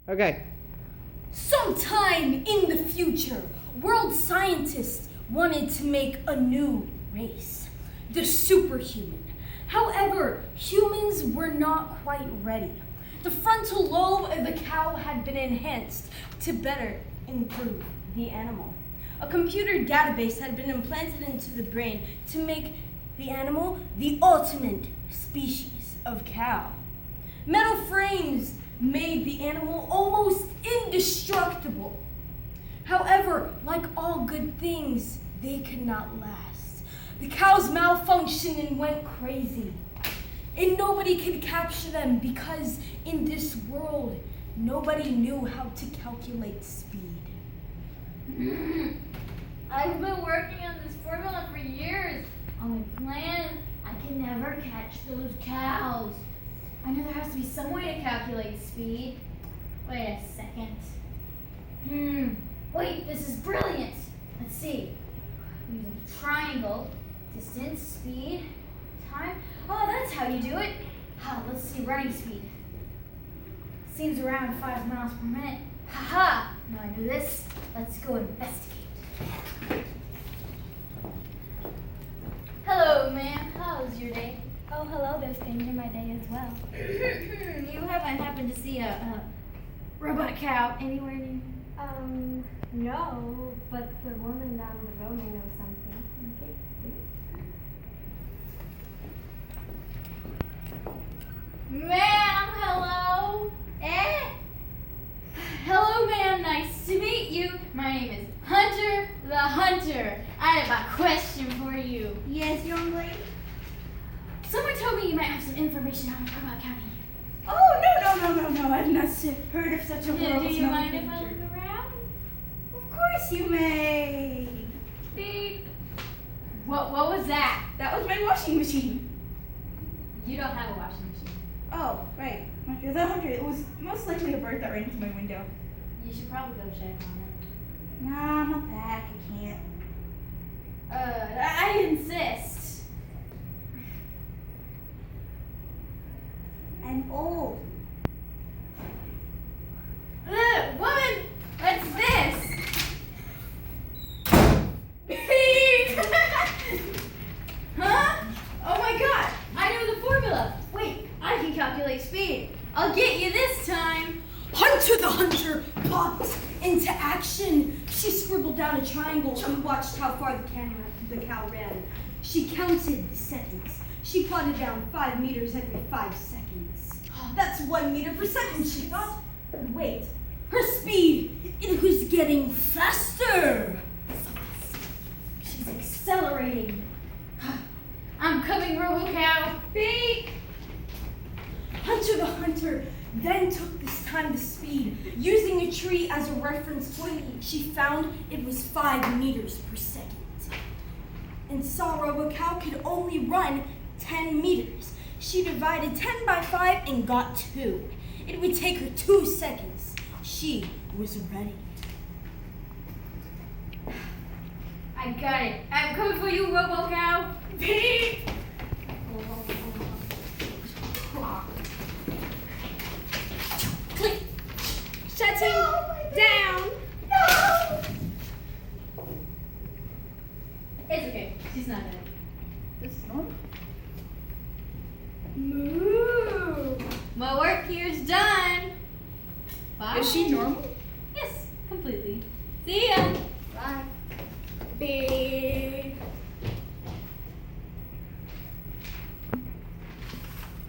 Okay. Sometime in the future, world scientists wanted to make a new race, the superhuman. However, humans were not quite ready. The frontal lobe of the cow had been enhanced to better improve the animal. A computer database had been implanted into the brain to make the animal the ultimate species of cow. Metal frames made the animal almost indestructible. However, like all good things, they could not last. The cows malfunctioned and went crazy. And nobody could capture them because in this world, nobody knew how to calculate speed. I've been working on this formula for years. On my plan, I can never catch those cows. I know there has to be some way to calculate speed. Wait a second. Wait, this is brilliant. Let's see. Using triangle, distance, speed, time. Oh, that's how you do it. Let's see, running speed. Seems around 5 miles per minute. Haha! Now I know this. Let's go investigate. Hello, ma'am. How's your day? Oh, hello there, stranger. My day as well. You haven't happened to see a robot cow anywhere near? No, but the woman down the road may know something. Okay. Ma'am, hello? Hello, ma'am. Nice to meet you. My name is Hunter the Hunter. I have a question for you. Yes, young lady? Someone told me you might have some information on Robot County. Oh, no. I've not heard of such a world. Do you mind if I look around? Of course you may. Beep. What was that? That was my washing machine. You don't have a washing machine. Oh, right. Hunter the Hunter. It was most likely a bird that ran into my window. You should probably go check on it. Nah, I'm a pack. I can't. I insist. I'm old. Woman, what's this? Huh? Oh my god, I know the formula. Wait, I can calculate speed. I'll get you this time. Hunter the Hunter popped into action. She scribbled down a triangle and watched how far the cow ran. She counted the seconds. She plotted down 5 meters every 5 seconds. That's 1 meter per second, she thought. But wait, her speed, it was getting faster. She's accelerating. I'm coming, Robo Cow. Beep. Hunter the Hunter then took this time to speed. Using a tree as a reference point, she found it was 5 meters per second. And saw RoboCow could only run 10 meters. She divided 10 by 5 and got 2. It would take her 2 seconds. She was ready. I got it. I'm coming for you, Robo Cow. Beep. Click. Shutting down. No! It's okay. She's not dead. This is normal. Moo. My work here's done. Bye. Is she normal? Yes, completely. See ya. Bye. Beep.